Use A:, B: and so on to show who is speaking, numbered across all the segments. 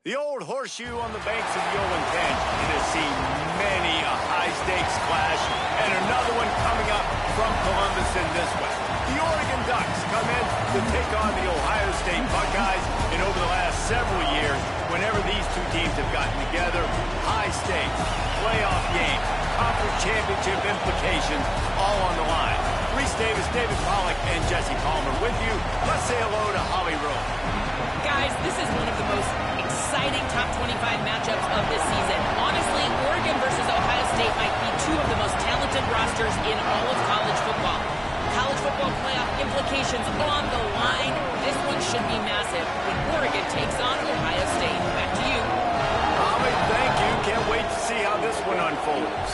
A: The old horseshoe on the banks of the Olentangy. It has seen many a high-stakes clash, and another one coming up from Columbus in this one. The Oregon Ducks come in to take on the Ohio State Buckeyes, and over the last several years, whenever these two teams have gotten together, high stakes, playoff games, conference championship implications, all on the line. Reese Davis, David Pollack, and Jesse Palmer with you. Let's say hello to Holly Rowe.
B: Guys, this is one of the most exciting top 25 matchups of this season. Honestly, Oregon versus Ohio State might be two of the most talented rosters in all of college football. College football playoff implications on the line. This one should be massive when Oregon takes on Ohio State. Back to you.
A: Holly, thank you. Can't wait to see how this one unfolds.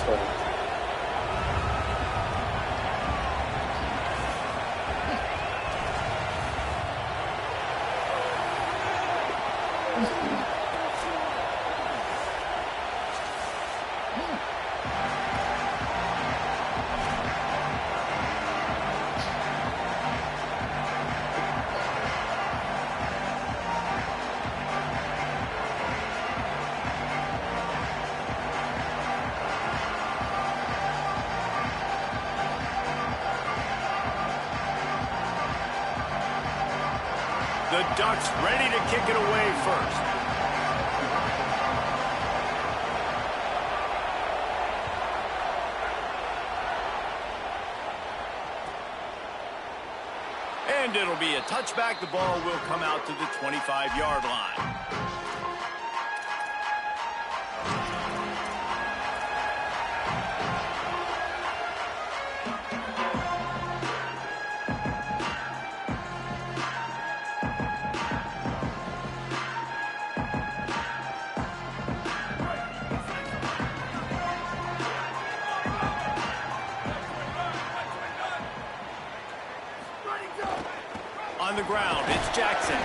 A: The Ducks ready to kick it away first. And it'll be a touchback. The ball will come out to the 25-yard line. On the ground, it's Jackson.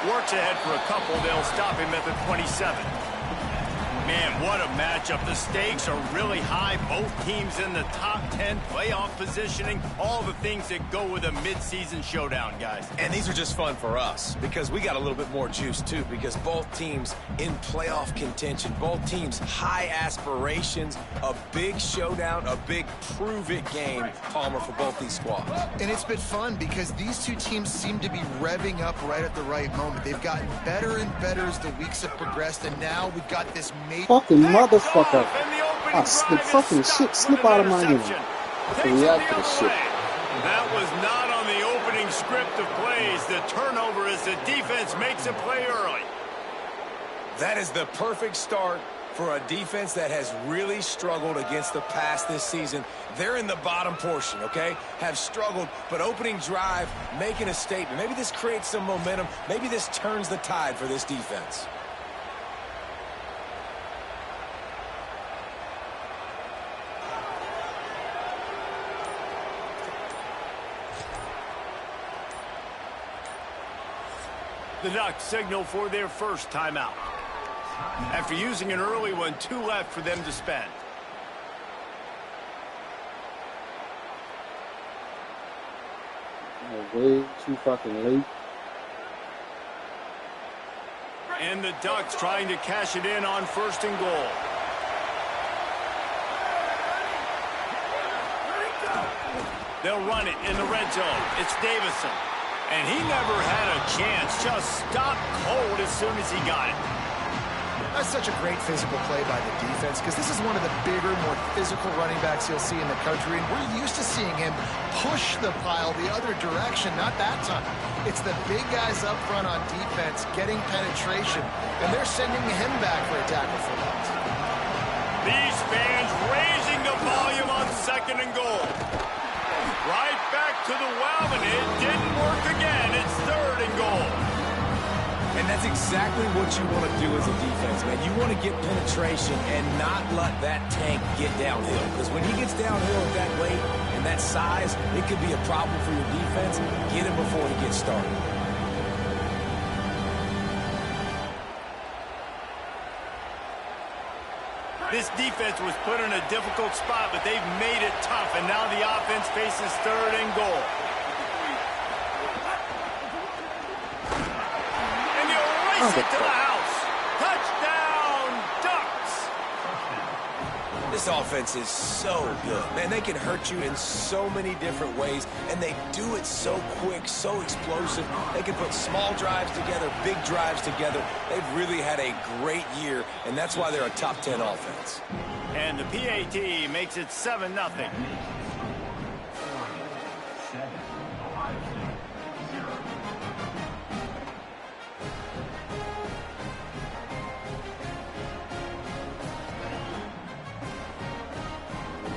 A: Works ahead for a couple. They'll stop him at the 27. Man, what a matchup. The stakes are really high. Both teams in the top 10, playoff positioning, all the things that go with a midseason showdown, guys.
C: And these are just fun for us because we got a little bit more juice, too, because both teams in playoff contention, both teams high aspirations, a big showdown, a big prove-it game, Palmer, for both these squads.
D: And it's been fun because these two teams seem to be revving up right at the right moment. They've gotten better and better as the weeks have progressed, and now we've got this
E: fucking motherfucker. The fucking shit slip out of my hand. I react to the shit.
A: That was not on the opening script of plays. The turnover as the defense makes a play early.
C: That is the perfect start for a defense that has really struggled against the pass this season. They're in the bottom portion, okay? Have struggled, but opening drive, making a statement. Maybe this creates some momentum. Maybe this turns the tide for this defense.
A: The Ducks signal for their first timeout. After using an early one, 2 left for them to spend.
E: Way too fucking late.
A: And the Ducks trying to cash it in on 1st and goal. They'll run it in the red zone. It's Davison. And he never had a chance. Just stopped cold as soon as he got it.
D: That's such a great physical play by the defense because this is one of the bigger, more physical running backs you'll see in the country, and we're used to seeing him push the pile the other direction. Not that time. It's the big guys up front on defense getting penetration, and they're sending him back for a tackle for loss.
A: These fans raising the volume on 2nd and goal. Right back to the well, and it didn't work again. It's 3rd and goal.
C: And that's exactly what you want to do as a defense, man. You want to get penetration and not let that tank get downhill. Because when he gets downhill at that weight and that size, it could be a problem for your defense. Get him before he gets started.
A: This defense was put in a difficult spot, but they've made it tough, and now the offense faces 3rd and goal. And you race it to the house. Touchdown, Ducks!
C: This offense is so good. Man, they can hurt you in so many different ways, and they do it so quick, so explosive. They can put small drives together, big drives together. They've really had a great year, and that's why they're a top 10 offense.
A: And the PAT makes it 7-0.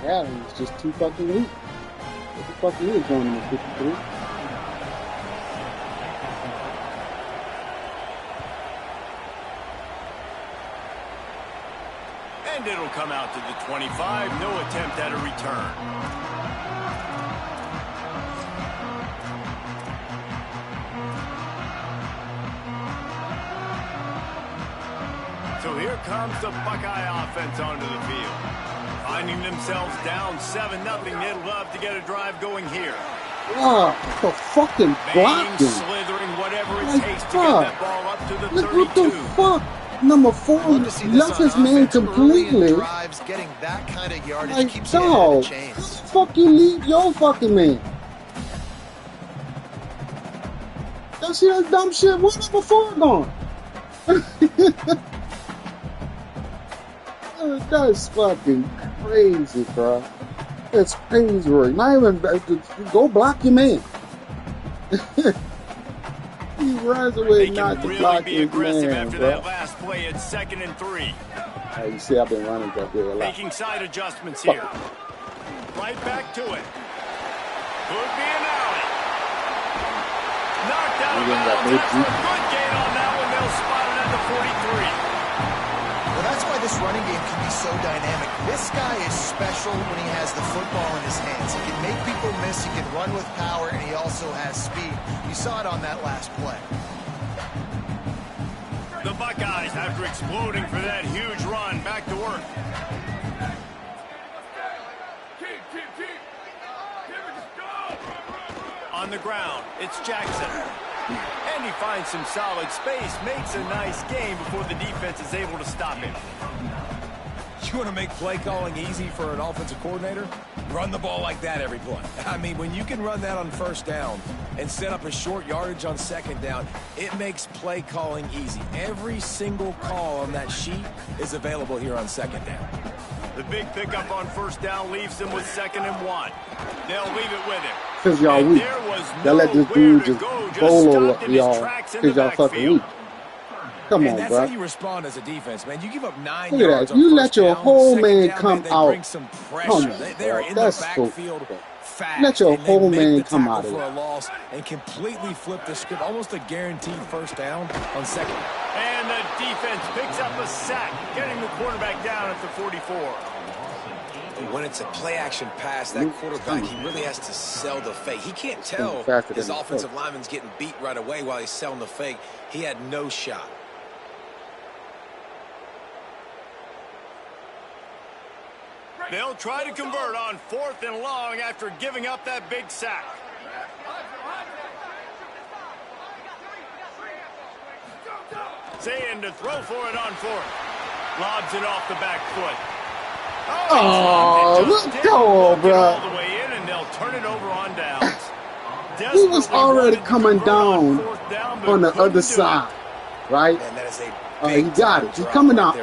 E: Yeah, it's just too fucking weak. What the fuck is going on 53?
A: And it'll come out to the 25. No attempt at a return. So here comes the Buckeye offense onto the field. Finding themselves down 7-0, they'd love to get a drive going here.
E: Oh, the fucking blocking.
A: Slithering, whatever it takes to get that ball up to the 32.
E: What the fuck? Number 4 left his man completely.
D: Drives, getting that kind of yardage
E: Like,
D: keeps
E: dog,
D: the chains.
E: how the fuck you leave your fucking man? You see that dumb shit? Where number 4 gone? That's fucking crazy, bro. That's crazy, Roy. Not even go block your man. He runs away not to
A: really
E: block
A: be
E: his
A: aggressive
E: man,
A: after
E: bro.
A: that last play at 2nd and 3.
E: Hey, you see, I've been running back there a lot.
A: Making side adjustments here. Right back to it. Could be an alley. Knocked out of bounds after a good gain on that one. They'll spot it at the 43.
D: Well, that's why this running game can be so dynamic. This guy is special when he has the football in his hands. He can make people miss, he can run with power, and he also has speed. You saw it on that last play.
A: The Buckeyes, after exploding for that huge run, back to work. On the ground, it's Jackson. And he finds some solid space, makes a nice game before the defense is able to stop him.
C: You want to make play calling easy for an offensive coordinator? Run the ball like that every play. I mean, when you can run that on first down and set up a short yardage on second down, it makes play calling easy. Every single call on that sheet is available here on second down.
A: The big pickup on first down leaves them with 2nd and 1. They'll leave it with him.
E: Because y'all weak. Y'all let this dude just bolo y'all because y'all fucking weak. Come on,
C: that's
E: bro.
C: how you respond as a defense, man. You give up 9
E: Look
C: yards
E: at that. You
C: on
E: let
C: first
E: your
C: down,
E: whole
C: second
E: man
C: down,
E: come
C: they
E: out.
C: bring some pressure.
E: Come on,
C: They're in
E: that's
C: the
E: so
C: backfield fast.
E: Let your
C: and they
E: whole
C: make
E: man
C: the
E: come
C: tackle
E: out of
C: for
E: there.
C: a loss and completely flip the script. Almost a guaranteed first down on second.
A: And the defense picks up a sack, getting the quarterback down at the 44.
C: When it's a play-action pass, that quarterback, he really has to sell the fake. He can't tell his offensive lineman's getting beat right away while he's selling the fake. He had no shot.
A: They'll try to convert on 4th and long after giving up that big sack. Zayn to throw for it on 4th. Lobs it off the back foot.
E: Oh, let's go, bro.
A: All the way in, and they'll turn it over on downs.
E: He was already coming down on the other side, right?
C: Man, that is
E: He got it. He's coming out.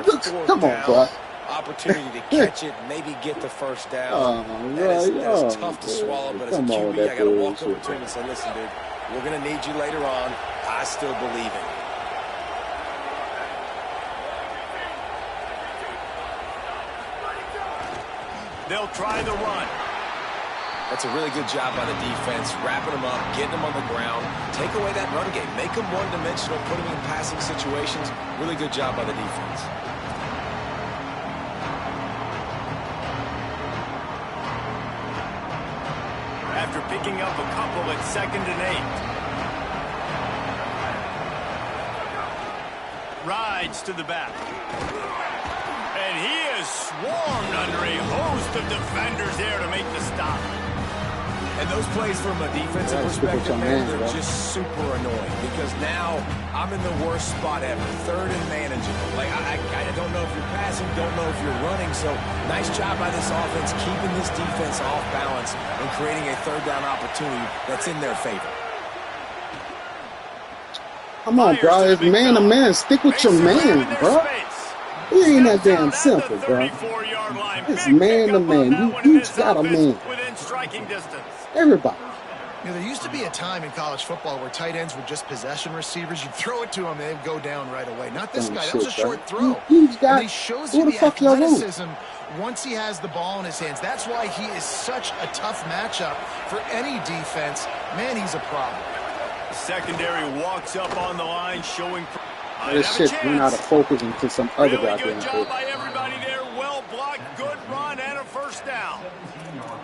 E: Come on, bro.
C: Opportunity to catch it, maybe get the first down. That is tough to swallow, but as a QB, I got to walk over to him and say, listen, dude, we're going to need you later on. I still believe in you.
A: They'll try the run.
C: That's a really good job by the defense, wrapping them up, getting them on the ground. Take away that run game. Make them one-dimensional, put them in passing situations. Really good job by the defense.
A: After picking up a couple at 2nd and 8. Rides to the back. And he is swarmed under a host of defenders there to make the stop.
C: And those plays from a defensive perspective, man, they're just super annoying because now I'm in the worst spot ever. 3rd and manageable. Like, I don't know if you're passing, don't know if you're running. So nice job by this offense keeping this defense off balance and creating a 3rd down opportunity that's in their favor.
E: Come on, bro. It's man to man. Stick with your man, bro. It ain't that damn simple, bro. It's man to man. You each got a man.
A: Within striking distance.
E: Everybody.
D: You know, there used to be a time in college football where tight ends were just possession receivers. You'd throw it to them, and they'd go down right away. Not this guy. That was a short throw. And he shows you the athleticism once he has the ball in his hands. That's why he is such a tough matchup for any defense. Man, he's a problem.
A: The secondary walks up on the line, showing...
E: This shit went out of focus into some other goddamn
A: good job by everybody there. Well blocked, good run, and a first down.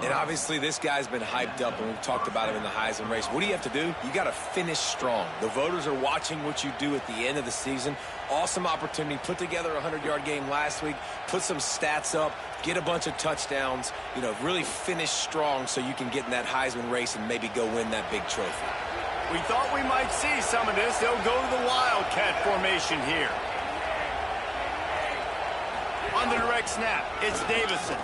C: And obviously this guy's been hyped up, and we've talked about him in the Heisman race. What do you have to do? You got to finish strong. The voters are watching what you do at the end of the season. Awesome opportunity. Put together a 100-yard game last week. Put some stats up. Get a bunch of touchdowns. You know, really finish strong so you can get in that Heisman race and maybe go win that big trophy.
A: We thought we might see some of this. They'll go to the Wildcat formation here. On the direct snap, it's Davison.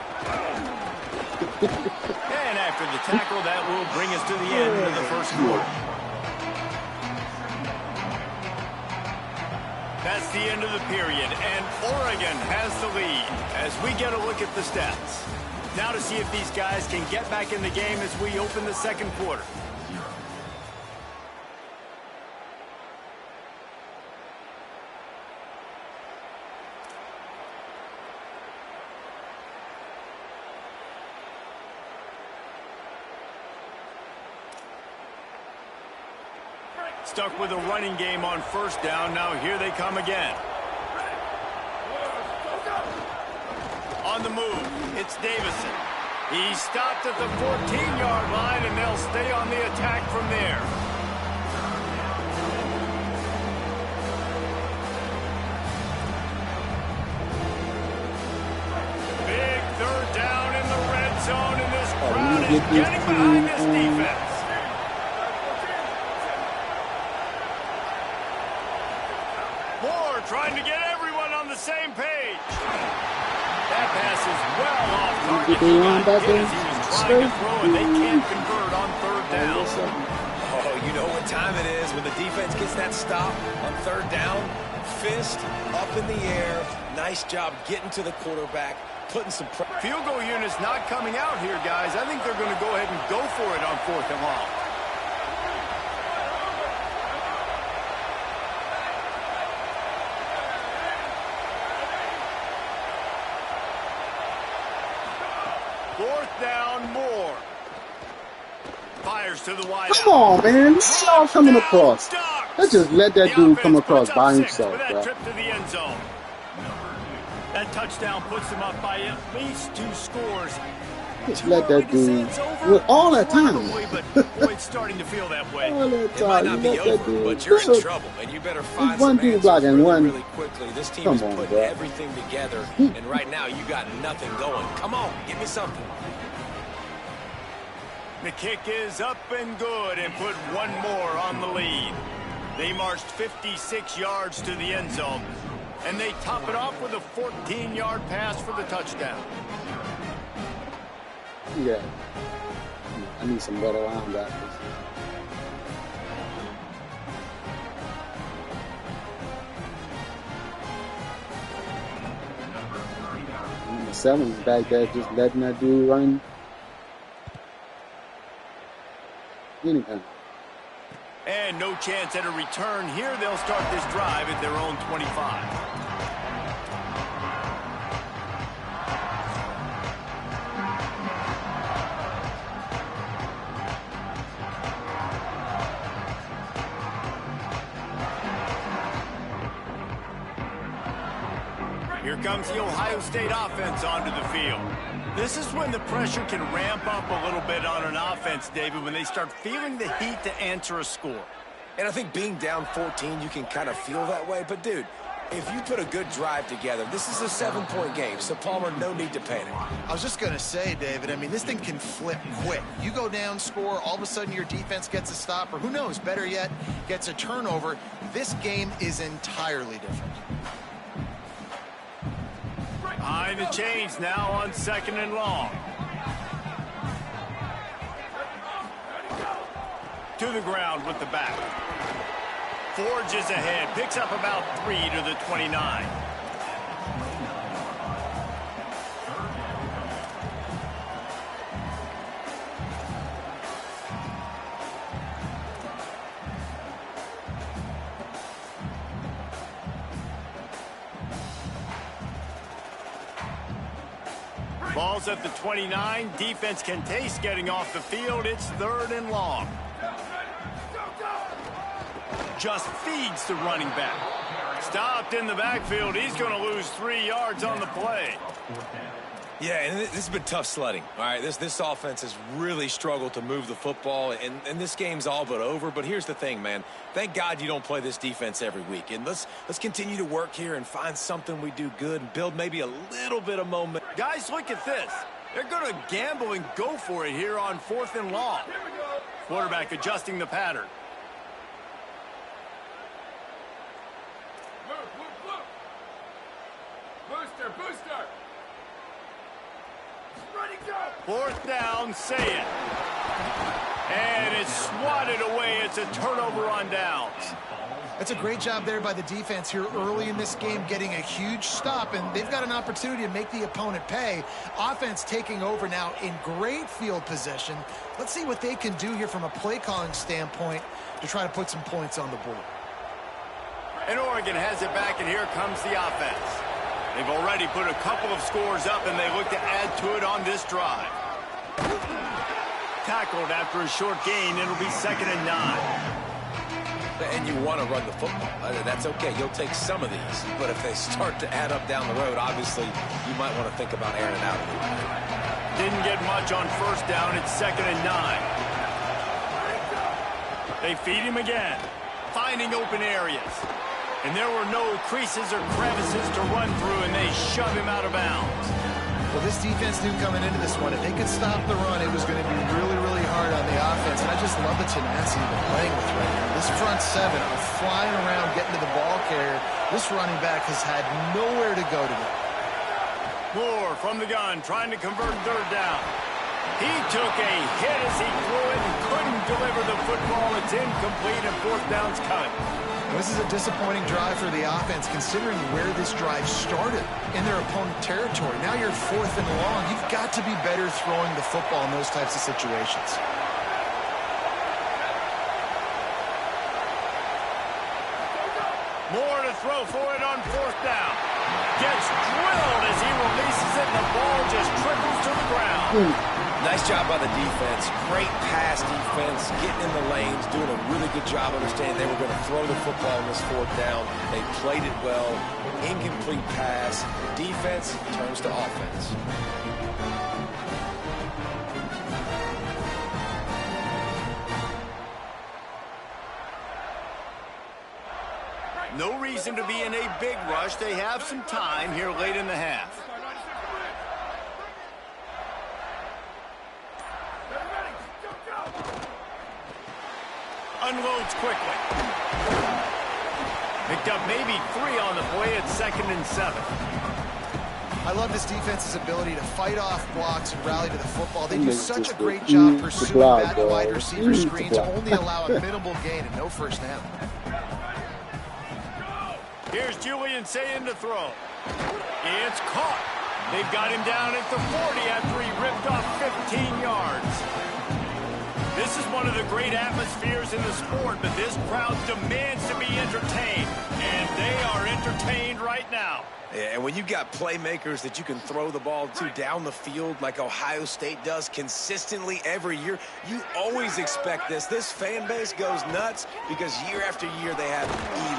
A: And after the tackle, that will bring us to the end of the first quarter. That's the end of the period, and Oregon has the lead as we get a look at the stats. Now to see if these guys can get back in the game as we open the second quarter. Stuck with a running game on first down. Now here they come again. On the move, it's Davison. He stopped at the 14-yard line, and they'll stay on the attack from there. zone, and this crowd is getting behind this defense. Moore trying to get everyone on the same page. That pass is well off target. He got hit as he was trying to throw, and they can't convert on third down.
C: Oh, you know what time it is when the defense gets that stop on third down. Fist up in the air. Nice job getting to the quarterback, putting some pressure.
A: Field goal unit's not coming out here, guys. I think they're going to go ahead and go for it on 4th and long. Fourth down, Moore. Fires to the wide.
E: Come on, man. This is all coming across. Let's just let that dude come across by himself, bro.
A: Trip to the end zone. That touchdown puts them up by at least 2 scores.
E: Just let that dude with all that time.
A: But boy, it's starting to feel that way.
E: All that time.
C: It might not be over, but you're in trouble, and you better find
E: one
C: some
E: dude blocking
C: answers
E: one.
C: really quickly. This team is putting everything together, and right now you got nothing going. Come on, give me something.
A: The kick is up and good and put one more on the lead. They marched 56 yards to the end zone, and they top it off with a 14-yard pass for the touchdown.
E: Yeah. I need some better linebackers. Number 7's back there just letting that dude run. Anything.
A: And no chance at a return here. They'll start this drive at their own 25. Here comes the Ohio State offense onto the field. This is when the pressure can ramp up a little bit on an offense, David, when they start feeling the heat to answer a score.
C: And I think being down 14, you can kind of feel that way. But, dude, if you put a good drive together, this is a 7-point game. So, Palmer, no need to panic.
D: I was just going to say, David, I mean, this thing can flip quick. You go down, score, all of a sudden your defense gets a stop, or who knows, better yet, gets a turnover. This game is entirely different.
A: Behind the chains now on 2nd and long. To the ground with the back. Forges ahead. Picks up about 3 to the 29. Ball's at the 29. Defense can taste getting off the field. It's 3rd and long. Just feeds the running back. Stopped in the backfield. He's going to lose 3 yards on the play.
C: Yeah, and this has been tough sledding. All right, this offense has really struggled to move the football, and this game's all but over. But here's the thing, man. Thank God you don't play this defense every week. And let's continue to work here and find something we do good and build maybe a little bit of momentum.
A: Guys, look at this. They're going to gamble and go for it here on 4th and long. Quarterback adjusting the pattern. Booster. 4th down, say it. And it's swatted away. It's a turnover on downs.
D: That's a great job there by the defense here early in this game, getting a huge stop, and they've got an opportunity to make the opponent pay. Offense taking over now in great field position. Let's see what they can do here from a play calling standpoint to try to put some points on the board.
A: And Oregon has it back, and here comes the offense. They've already put a couple of scores up, and they look to add to it on this drive. Tackled after a short gain. It'll be 2nd and 9.
C: And you want to run the football. That's okay. You'll take some of these. But if they start to add up down the road, obviously, you might want to think about airing it out a little bit.
A: Didn't get much on 1st down. It's 2nd and 9. They feed him again, finding open areas. And there were no creases or crevices to run through, and they shove him out of bounds.
D: Well, this defense knew coming into this one, if they could stop the run, it was going to be really, really hard on the offense. And I just love the tenacity they're playing with right now. This front seven are flying around, getting to the ball carrier. This running back has had nowhere to go today.
A: Moore from the gun, trying to convert third down. He took a hit as he threw it and couldn't deliver the football. It's incomplete and fourth down's cut.
D: This is a disappointing drive for the offense, considering where this drive started in their opponent territory. Now you're fourth and long. You've got to be better throwing the football in those types of situations.
A: Moore to throw for it on fourth down. Gets drilled as he releases it, and the ball just trickles to the ground.
C: Nice job by the defense. Great pass defense, getting in the lanes, doing a really good job understanding they were going to throw the football on this fourth down. They played it well. Incomplete pass. Defense turns to offense.
A: No reason to be in a big rush. They have some time here late in the half. Unloads quickly. Picked up maybe 3 on the play at 2nd and 7.
D: I love this defense's ability to fight off blocks and rally to the football. They do such a great job pursuing bad wide receiver screen to only allow a minimal gain and no first down.
A: Here's Julian saying to throw. It's caught. They've got him down at the 40 after he ripped off 15 yards. This is one of the great atmospheres in the sport, but this crowd demands to be entertained, and they are entertained right now.
C: Yeah, and when you've got playmakers that you can throw the ball to down the field like Ohio State does consistently every year, you always expect this. This fan base goes nuts because year after year they have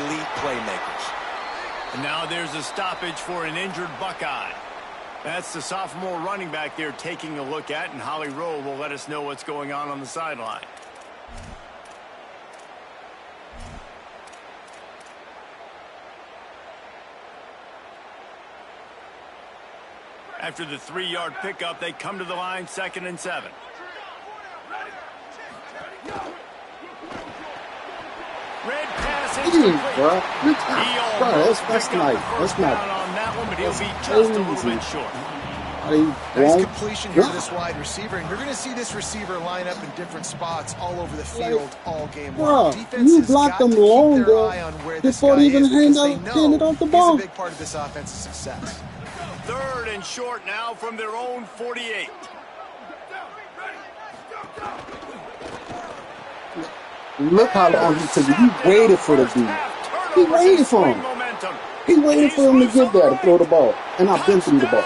C: elite playmakers.
A: And now there's a stoppage for an injured Buckeye. That's the sophomore running back they're taking a look at, and Holly Rowe will let us know what's going on the sideline. After the 3-yard pickup, they come to the line, 2nd and 7. Red pass incomplete.
E: Bro, that's nice. That's nice.
A: On that one, but he'll be just a little bit short.
D: Nice completion here to this wide receiver, and you're going to see this receiver line up in different spots all over the field all game long.
E: You block them long, bro, before they even hand it off the ball.
D: He's a big part of this offense's success.
A: 3rd and short now from their own 48.
E: Look how long he took. He waited for the dude. He waited for him. He waited for him to get there to throw the ball. And I've been through the ball.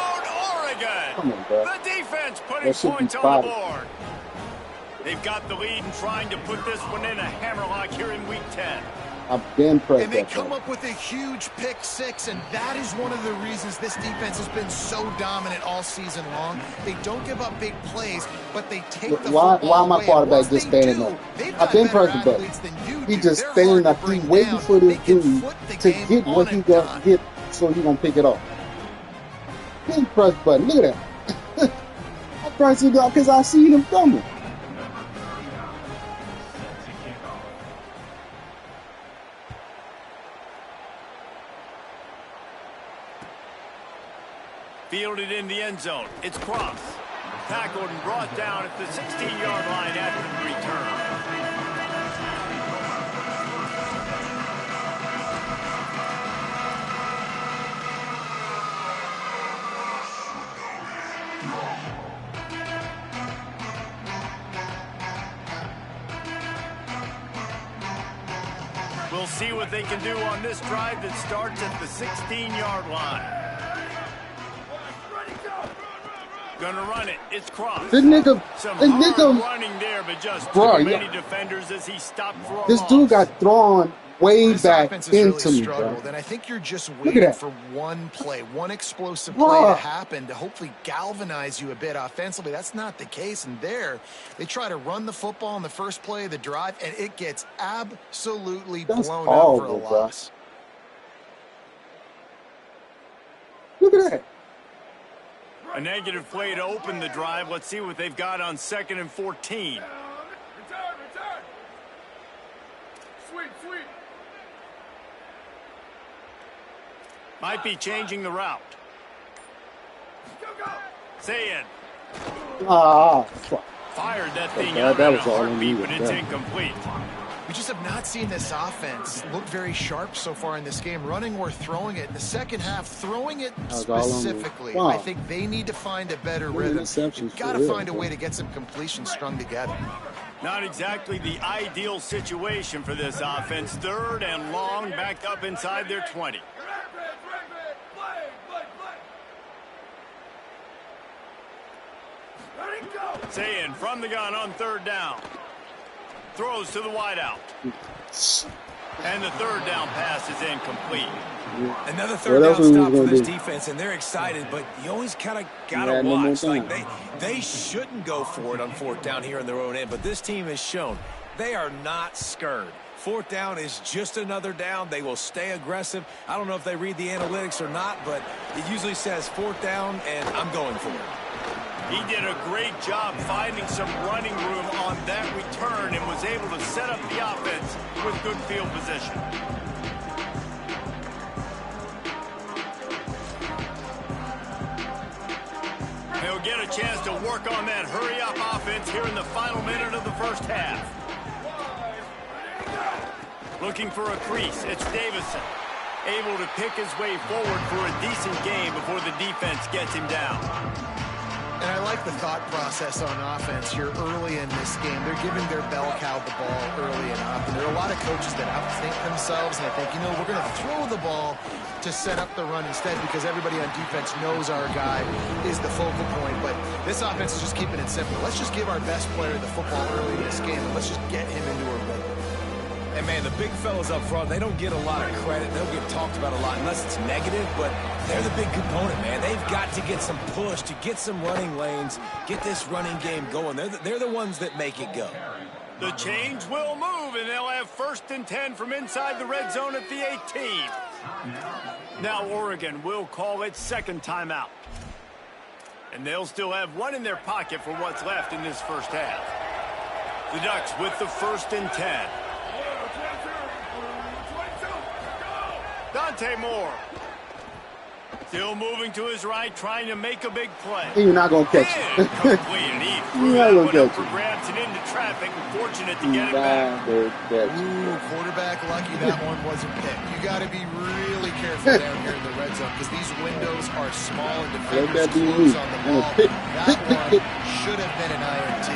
E: Come on, bro.
A: The defense putting points on the board. They've got the lead and trying to put this one in a hammerlock here in week 10.
E: I've been pressed.
D: And they come up with a huge pick 6, and that is one of the reasons this defense has been so dominant all season long. They don't give up big plays, but they take the football away.
E: Why my quarterback just standing there? I've been pressing the button. He just standing up. He waiting for this dude to get what he got to get, so he gonna pick it up. He press button. Look at that. I press it up because I see him coming.
A: Fielded in the end zone. It's Cross. Tackled and brought down at the 16-yard line after the return. We'll see what they can do on this drive that starts at the 16-yard line. Gonna run it. It's Cross.
E: This nigga
A: running there, but just too many defenders as he stopped for a
E: This
A: loss.
E: dude got thrown way
D: This
E: back
D: offense has
E: into
D: really
E: me, bro.
D: struggled, and I think you're just waiting for one play, one explosive play to happen to hopefully galvanize you a bit offensively. That's not the case, and there they try to run the football in the first play of the drive, and it gets absolutely blown up for a loss.
E: Look at that.
A: A negative play to open the drive. Let's see what they've got on 2nd and 14.
F: Return. Sweep.
A: Might be changing the route.
F: Go.
A: Say it.
E: Fuck.
A: Fired that thing
E: Yeah,
A: out
E: that
A: in a
E: was all I
A: heartbeat,
E: needed,
A: but it's
E: yeah.
A: incomplete.
D: We just have not seen this offense look very sharp so far in this game, running or throwing it. In the second half, throwing it specifically,
E: wow.
D: I think they need to find a better rhythm. You've got to find a way to get some completions strung together.
A: Not exactly the ideal situation for this offense. 3rd and long, backed up inside their 20. Saying from the gun on 3rd down. Throws to the wideout. And the 3rd down pass is incomplete.
C: Another 3rd down stop for this defense, and they're excited, but you always kind of got to watch. Like they shouldn't go for it on 4th down here in their own end, but this team has shown they are not scared. 4th down is just another down. They will stay aggressive. I don't know if they read the analytics or not, but it usually says 4th down, and I'm going for it.
A: He did a great job finding some running room on that return and was able to set up the offense with good field position. He'll get a chance to work on that hurry-up offense here in the final minute of the first half. Looking for a crease, it's Davison. Able to pick his way forward for a decent game before the defense gets him down.
D: And I like the thought process on offense here early in this game. They're giving their bell cow the ball early and often. There are a lot of coaches that outthink themselves, and I think, we're going to throw the ball to set up the run instead because everybody on defense knows our guy is the focal point. But this offense is just keeping it simple. Let's just give our best player the football early in this game, and let's just get him into a rhythm.
C: And, man, the big fellas up front, they don't get a lot of credit. They'll get talked about a lot unless it's negative, but they're the big component, man. They've got to get some push, to get some running lanes, get this running game going. They're the ones that make it go.
A: The chains will move, and they'll have 1st and 10 from inside the red zone at the 18. Now Oregon will call its 2nd timeout. And they'll still have one in their pocket for what's left in this first half. The Ducks with the 1st and 10. Dante Moore. Still moving to his right, trying to make a big play.
E: You're not going to catch it.
A: Complete. He threw that one up for grabs and into traffic. Fortunate to get it back.
D: Quarterback lucky that one wasn't picked. You got to be really careful down here in the red zone because these windows are small and defenders close on the ball. That one should have been an INT.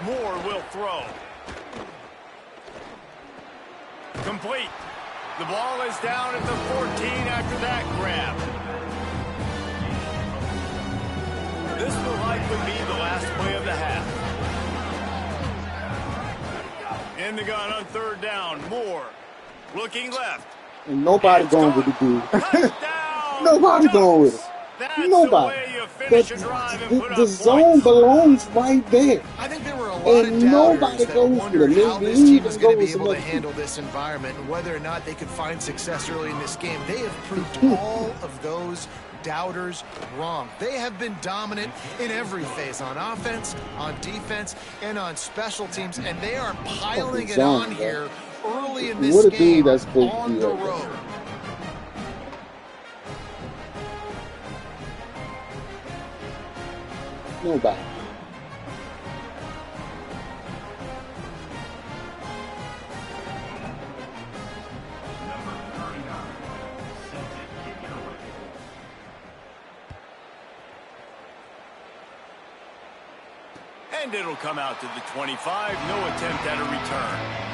A: Moore will throw. Complete. The ball is down at the 14 after that grab. This will likely be the last play of the half. In the gun on 3rd down. Moore looking left.
E: And nobody going with the dude. Nobody going with it. Nobody. The zone belongs right there.
D: I think there were a lot of doubters that wondered how this team was going to be able to handle this environment and whether or not they could find success early in this game. They have proved all of those doubters wrong. They have been dominant in every phase, on offense, on defense, and on special teams, and they are piling it on here early in this game on the road.
E: Nobody.
A: And it'll come out to the 25. No attempt at a return.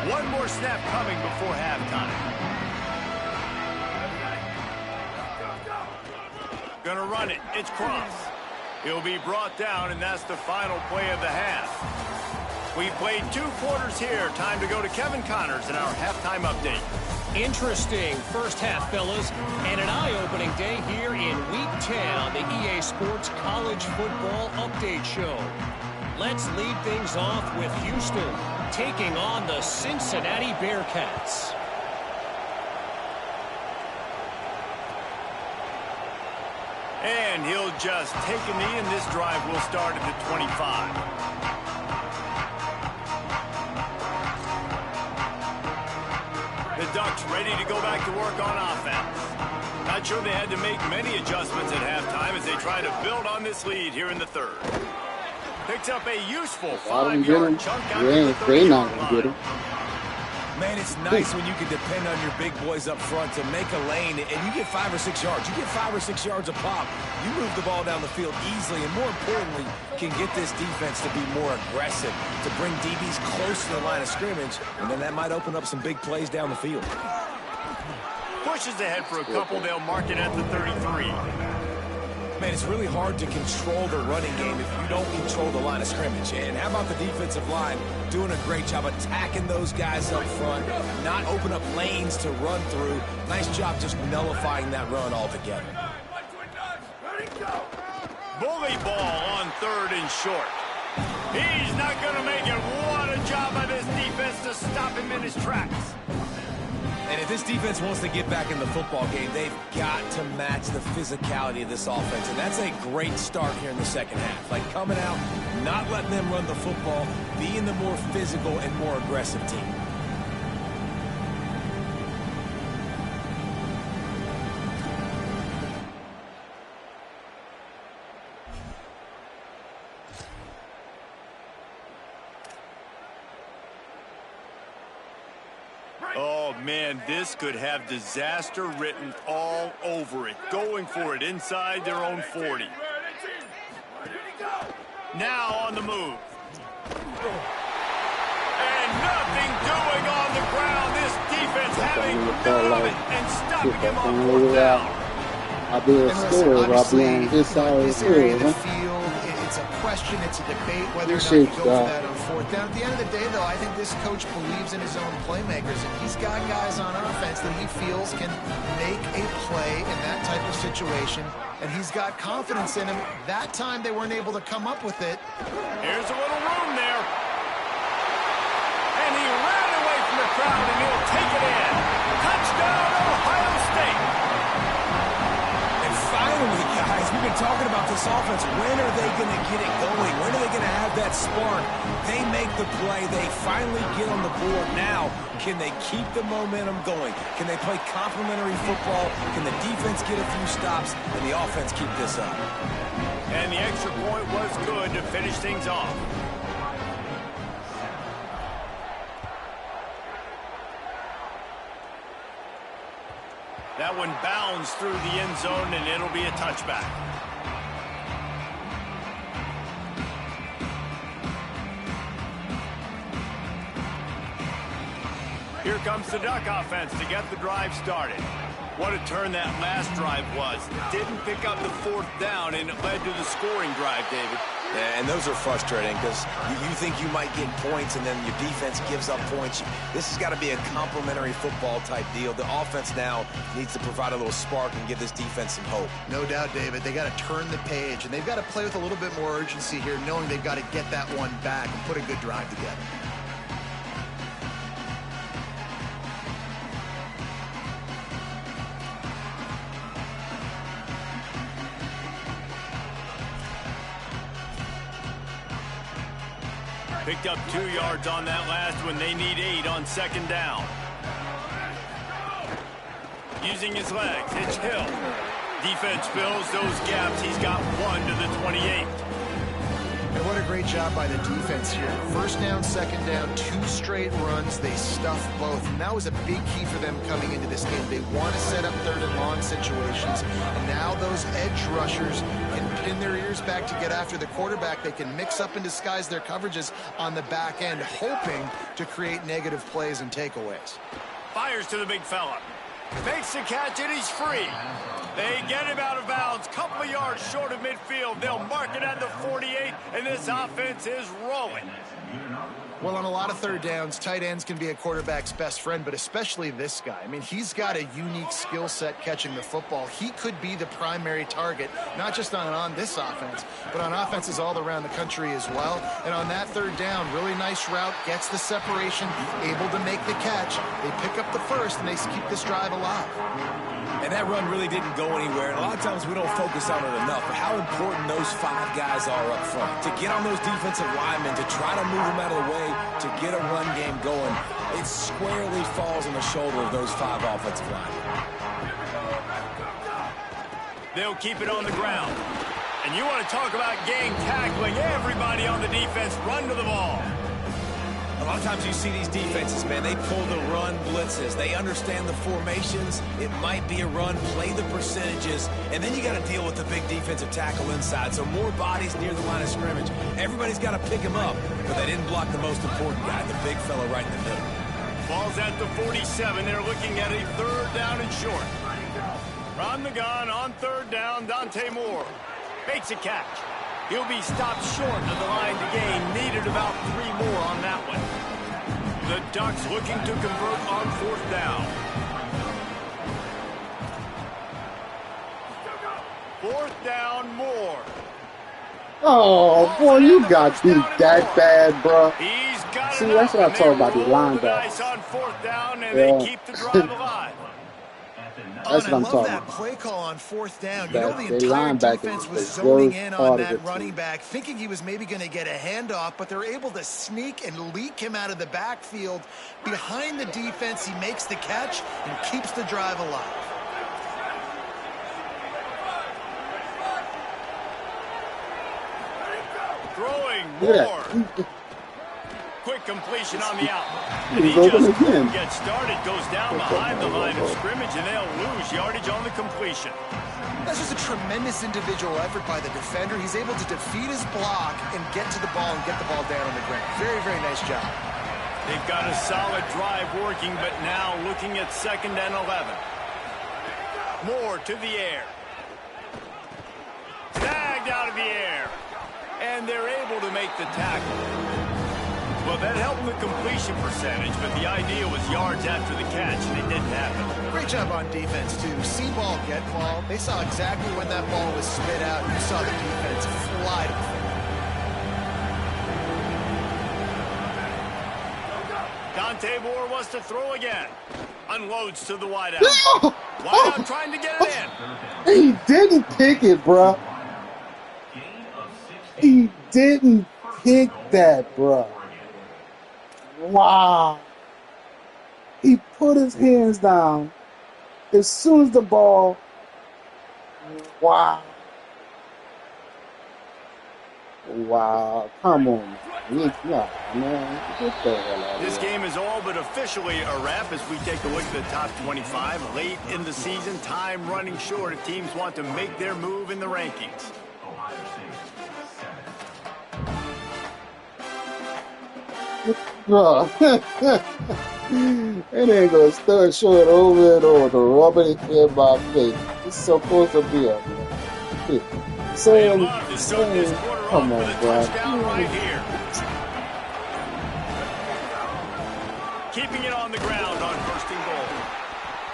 A: One more snap coming before halftime. Gonna run it. It's Cross. He'll be brought down, and that's the final play of the half. We played 2 quarters here. Time to go to Kevin Connors in our halftime update.
G: Interesting first half, fellas, and an eye-opening day here in Week 10 on the EA Sports College Football Update Show. Let's lead things off with Houston taking on the Cincinnati Bearcats.
A: And he'll just take a knee, and this drive will start at the 25. The Ducks ready to go back to work on offense. Not sure they had to make many adjustments at halftime as they try to build on this lead here in the third. Picks up a useful 5-yard chunk out to the 30-yard line.
C: Man, it's nice when you can depend on your big boys up front to make a lane, and you get 5 or 6 yards. You get 5 or 6 yards a pop. You move the ball down the field easily, and more importantly, can get this defense to be more aggressive, to bring DBs close to the line of scrimmage, and then that might open up some big plays down the field.
A: Pushes ahead for a couple. They'll mark it at the 33.
C: Man, it's really hard to control the running game if you don't control the line of scrimmage. And how about the defensive line doing a great job attacking those guys up front, not open up lanes to run through. Nice job just nullifying that run altogether.
A: Bully ball on 3rd and short. He's not going to make it. What a job by this defense to stop him in his tracks.
C: And if this defense wants to get back in the football game, they've got to match the physicality of this offense. And that's a great start here in the second half. Like coming out, not letting them run the football, being the more physical and more aggressive team.
A: Oh, man, this could have disaster written all over it. Going for it inside their own 40. Now on the move. And nothing doing on the ground. This defense having none of it and stopping him on 4th down.
E: I'll be a score, I'll be on his side of the field,
D: It's a question, it's a debate whether or not you go for that on 4th down. At the end of the day, though, I think this coach believes in his own playmakers, and he's got guys on offense that he feels can make a play in that type of situation, and he's got confidence in him. That time they weren't able to come up with it.
A: Here's a little room there. And he ran away from the crowd, and he'll take it in. Touchdown, Ohio State.
C: Finally, guys, we've been talking about this offense. When are they going to get it going? When are they going to have that spark? They make the play. They finally get on the board. Now, can they keep the momentum going? Can they play complementary football? Can the defense get a few stops and the offense keep this up?
A: And the extra point was good to finish things off. That one bounds through the end zone, and it'll be a touchback. Here comes the Duck offense to get the drive started. What a turn that last drive was. Didn't pick up the 4th down, and it led to the scoring drive, David.
C: Yeah, and those are frustrating because you think you might get points and then your defense gives up points. This has got to be a complementary football type deal. The offense now needs to provide a little spark and give this defense some hope.
D: No doubt, David. They got to turn the page, and they've got to play with a little bit more urgency here, knowing they've got to get that one back and put a good drive together.
A: Picked up 2 yards on that last one. They need 8 on 2nd down. Using his legs, it's Hill. Defense fills those gaps. He's got 1 to the 28.
D: And what a great job by the defense here. 1st down, 2nd down, 2 straight runs. They stuffed both. And that was a big key for them coming into this game. They want to set up 3rd and long situations. And now those edge rushers can pin their ears back to get after the quarterback. They can mix up and disguise their coverages on the back end, hoping to create negative plays and takeaways.
A: Fires to the big fella. Makes the catch, and he's free. They get him out of bounds, couple of yards short of midfield. They'll mark it at the 48, and this offense is rolling.
D: Well, on a lot of third downs, tight ends can be a quarterback's best friend, but especially this guy. I mean, he's got a unique skill set catching the football. He could be the primary target, not just on this offense, but on offenses all around the country as well. And on that third down, really nice route, gets the separation, able to make the catch. They pick up the first, and they keep this drive alive.
C: And that run really didn't go anywhere. And a lot of times we don't focus on it enough, but how important those 5 guys are up front. To get on those defensive linemen, to try to move them out of the way, to get a run game going, it squarely falls on the shoulder of those 5 offensive linemen.
A: They'll keep it on the ground. And you want to talk about gang tackling. Everybody on the defense run to the ball.
C: A lot of times you see these defenses, man, they pull the run blitzes. They understand the formations. It might be a run, play the percentages, and then you got to deal with the big defensive tackle inside. So more bodies near the line of scrimmage. Everybody's got to pick him up, but they didn't block the most important guy, the big fella right in the middle.
A: Ball's at the 47. They're looking at a third down and short. From the gun on third down, Dante Moore makes a catch. He'll be stopped short of the line to gain. Needed about 3 more on that one. The Ducks looking to convert on fourth down. Fourth down, Moore.
E: Oh, boy, you got beat that bad, bro.
A: He's got
E: See, that's what I talk about, the linebackers.
A: On fourth down, and they keep the drive alive.
E: That's what I'm talking
D: that
E: about.
D: play call on fourth down. You
E: That
D: know, the entire defense was zoning in on that running back, thinking he was maybe going to get a handoff, but they're able to sneak and leak him out of the backfield. Behind the defense, he makes the catch and keeps the drive alive.
A: Throwing more. Quick completion on the out. And he just gets started, goes down behind the line of scrimmage, and they'll lose yardage on the completion.
D: That's just a tremendous individual effort by the defender. He's able to defeat his block and get to the ball and get the ball down on the ground. Very, very nice job.
A: They've got a solid drive working, but now looking at 2nd and 11. Moore to the air. Snagged out of the air. And they're able to make the tackle. Well, that helped the completion percentage, but the idea was yards after the catch, and it didn't happen.
D: Great job on defense, too. See ball, get ball. They saw exactly when that ball was spit out. You saw the defense fly to the field.
A: Dante Moore wants to throw again. Unloads to the wideout. Wideout trying to get it in.
E: He didn't pick it, bro. He didn't pick that, bro. Wow. He put his hands down as soon as the ball. Wow. Wow. Come on. Man. Get the hell out of
A: This
E: here.
A: game is all but officially a wrap as we take a look at the top 25. Late in the season, time running short if teams want to make their move in the rankings.
E: Bro. It ain't gonna start showing over and over. Rubbing it in my face. It's supposed to be up there. Saying, come on, bro.
A: Right here. Keeping it on the ground on 1st and goal.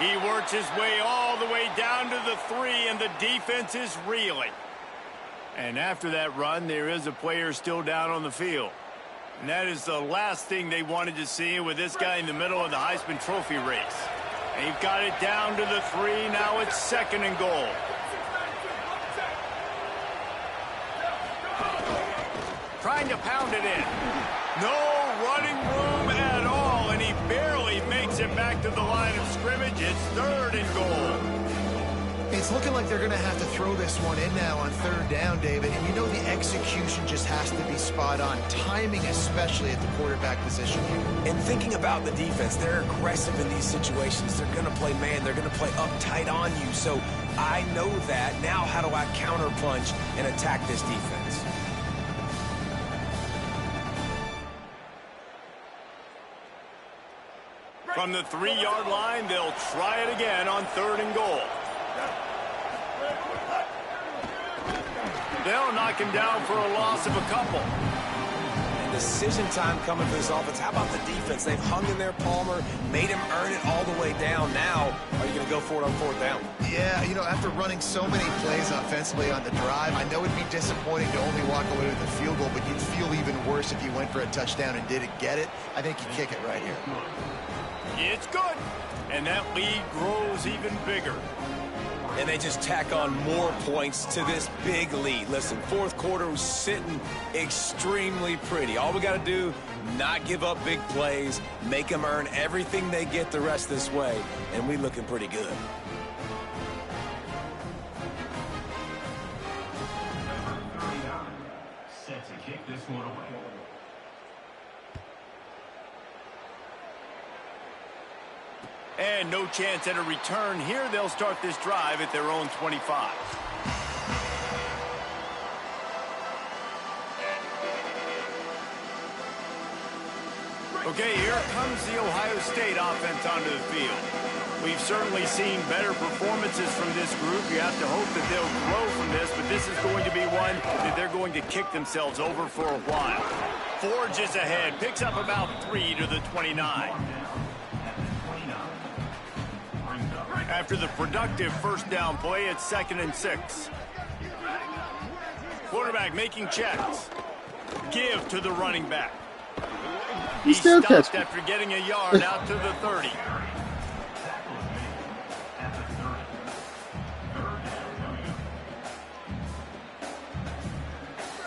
A: He works his way all the way down to the 3, and the defense is reeling. And after that run, there is a player still down on the field. And that is the last thing they wanted to see with this guy in the middle of the Heisman Trophy race. They've got it down to the 3. Now it's 2nd and goal. Trying to pound it in. No running room at all, and he barely makes it back to the line of scrimmage. It's 3rd and goal.
D: It's looking like they're going to have to throw this one in now on 3rd down, David. And you know the execution just has to be spot on. Timing especially at the quarterback position here.
C: And thinking about the defense, they're aggressive in these situations. They're going to play man. They're going to play uptight on you. So I know that. Now how do I counterpunch and attack this defense?
A: From the 3-yard line, they'll try it again on 3rd and goal. They'll knock him down for a loss of a couple.
C: And decision time coming for this offense. How about the defense? They've hung in there, Palmer, made him earn it all the way down. Now, are you going to go for it on fourth down?
D: Yeah, you know, after running so many plays offensively on the drive, I know it'd be disappointing to only walk away with a field goal, but you'd feel even worse if you went for a touchdown and didn't get it. I think you kick it right here.
A: It's good. And that lead grows even bigger.
C: And they just tack on more points to this big lead. Listen, fourth quarter was sitting extremely pretty. All we got to do, not give up big plays, make them earn everything they get the rest this way, and we looking pretty good.
H: Set to kick this one away.
A: And no chance at a return here. They'll start this drive at their own 25. Okay, here comes the Ohio State offense onto the field. We've certainly seen better performances from this group. You have to hope that they'll grow from this, but this is going to be one that they're going to kick themselves over for a while. Forges ahead, picks up about 3 to the 29. After the productive first down play, it's 2nd and 6. Quarterback making checks. Give to the running back. He stopped after getting a yard out to the 30.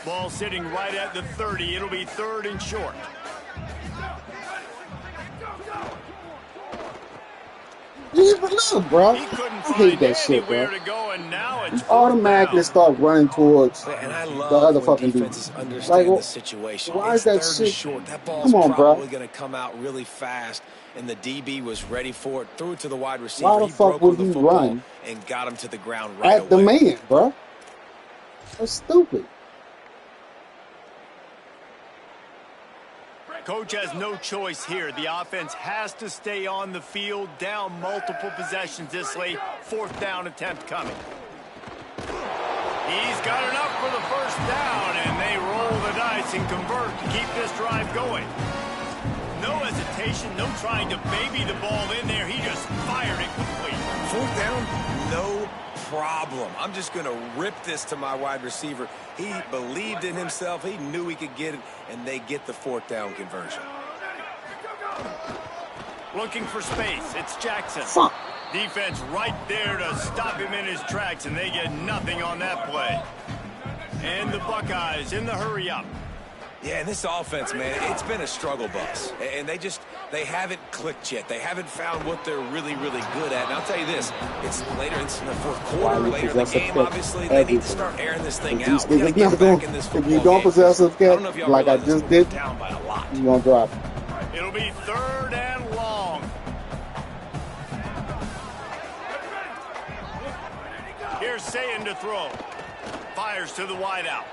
A: Ball sitting right at the 30. It'll be 3rd and short.
E: Look, bro. I hate that shit, bro.
A: To go, and now it's
E: you automatically start running towards
C: and I
E: the
C: love
E: other
C: when
E: fucking dude.
C: defenses understand the situation.
E: Why
C: It's
E: is that
C: 3rd and
E: shit?
C: short. That ball's
E: Come on,
C: probably
E: bro.
C: going to come out really fast, and the DB was ready for it. Threw it to the wide receiver.
E: Why the
C: He
E: fuck
C: broke
E: would
C: with
E: he
C: the football
E: run
C: and got him to the ground right
E: at the
C: away.
E: man, bro? That's stupid.
A: Coach has no choice here. The offense has to stay on the field, down multiple possessions this late. 4th down attempt coming. He's got enough for the first down, and they roll the dice and convert to keep this drive going. No hesitation, no trying to baby the ball in there. He just fired it complete.
C: 4th down, no problem. I'm just going to rip this to my wide receiver. He believed in himself. He knew he could get it, and they get the 4th down conversion.
A: Looking for space. It's Jackson.
E: Fuck.
A: Defense right there to stop him in his tracks, and they get nothing on that play. And the Buckeyes in the hurry-up.
C: Yeah, and this offense, man, it's been a struggle bus. And they haven't clicked yet. They haven't found what they're really, really good at. And I'll tell you this, it's later, it's in the 4th quarter, later in the game, obviously. They need to start airing this thing out. We gotta get back in this football
E: if you don't possess a catch, like I just did,
C: down by a lot.
E: you're going to drop it.
A: It'll be 3rd and long. Here's Sayin to throw. Fires to the wideout.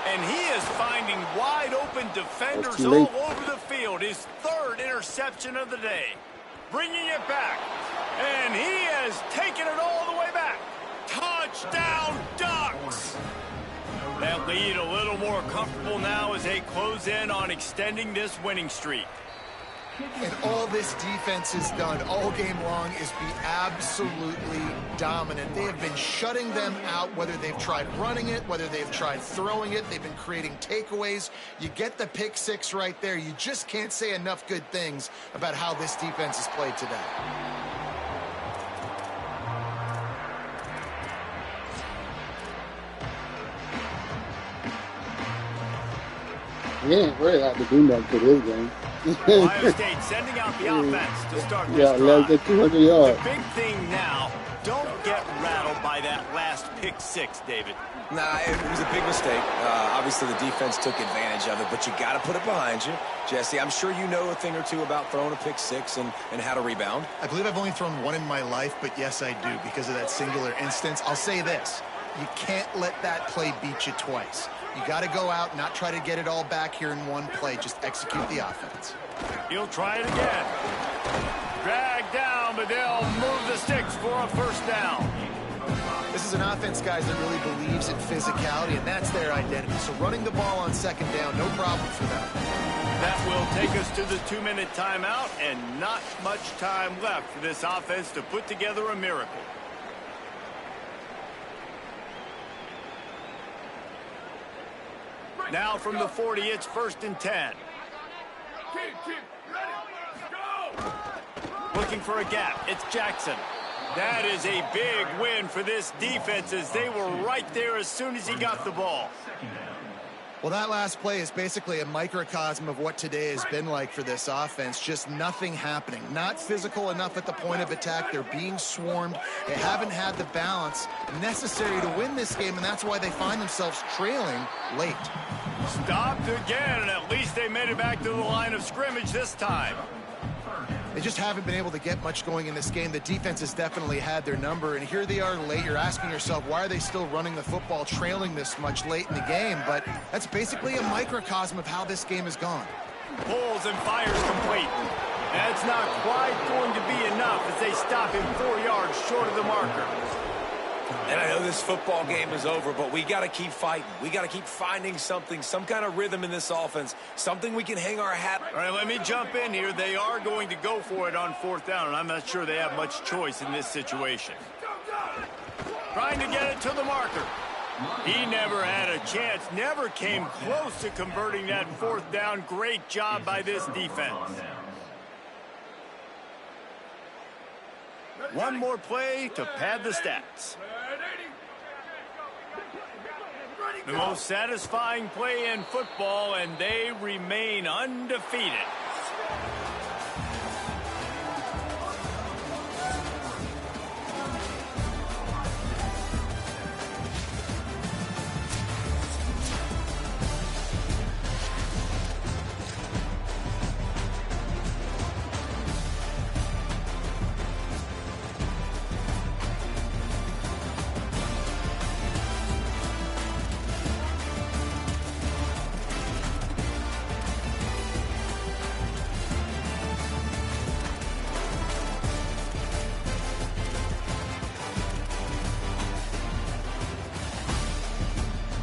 A: And he is finding wide-open defenders all over the field. His 3rd interception of the day. Bringing it back. And he has taken it all the way back. Touchdown, Ducks! That lead a little more comfortable now as they close in on extending this winning streak.
D: And all this defense has done all game long is be absolutely dominant. They have been shutting them out, whether they've tried running it, whether they've tried throwing it. They've been creating takeaways. You get the pick 6 right there. You just can't say enough good things about how this defense has played today.
E: We ain't really have to do nothing to this game.
A: Ohio State sending out the offense to start this
E: yeah, less than 200 yards.
A: The big thing now, don't get rattled by that last pick 6, David.
C: Nah, it was a big mistake. Obviously, the defense took advantage of it, but you got to put it behind you. Jesse, I'm sure you know a thing or two about throwing a pick 6 and how to rebound.
D: I believe I've only thrown one in my life, but yes, I do because of that singular instance. I'll say this. You can't let that play beat you twice. You got to go out, not try to get it all back here in one play. Just execute the offense.
A: He'll try it again. Dragged down, but they'll move the sticks for a first down.
D: This is an offense, guys, that really believes in physicality, and that's their identity. So running the ball on second down, no problem for them.
A: That will take us to the 2-minute timeout, and not much time left for this offense to put together a miracle. Now from the 40, it's 1st and 10. Looking for a gap. It's Jackson. That is a big win for this defense, as they were right there as soon as he got the ball.
D: Well, that last play is basically a microcosm of what today has been like for this offense. Just nothing happening. Not physical enough at the point of attack. They're being swarmed. They haven't had the balance necessary to win this game, and that's why they find themselves trailing late.
A: Stopped again, and at least they made it back to the line of scrimmage this time.
D: They just haven't been able to get much going in this game. The defense has definitely had their number, and here they are late. You're asking yourself, why are they still running the football, trailing this much late in the game? But that's basically a microcosm of how this game has gone.
A: Pulls and fires complete. That's not quite going to be enough as they stop him 4 yards short of the marker.
C: And I know this football game is over, but we got to keep fighting. We got to keep finding something, some kind of rhythm in this offense, something we can hang our hat.
A: All right, let me jump in here. They are going to go for it on 4th down, and I'm not sure they have much choice in this situation. Trying to get it to the marker. He never had a chance, never came close to converting that 4th down. Great job by this defense. One more play to pad the stats. The most satisfying play in football, and they remain undefeated.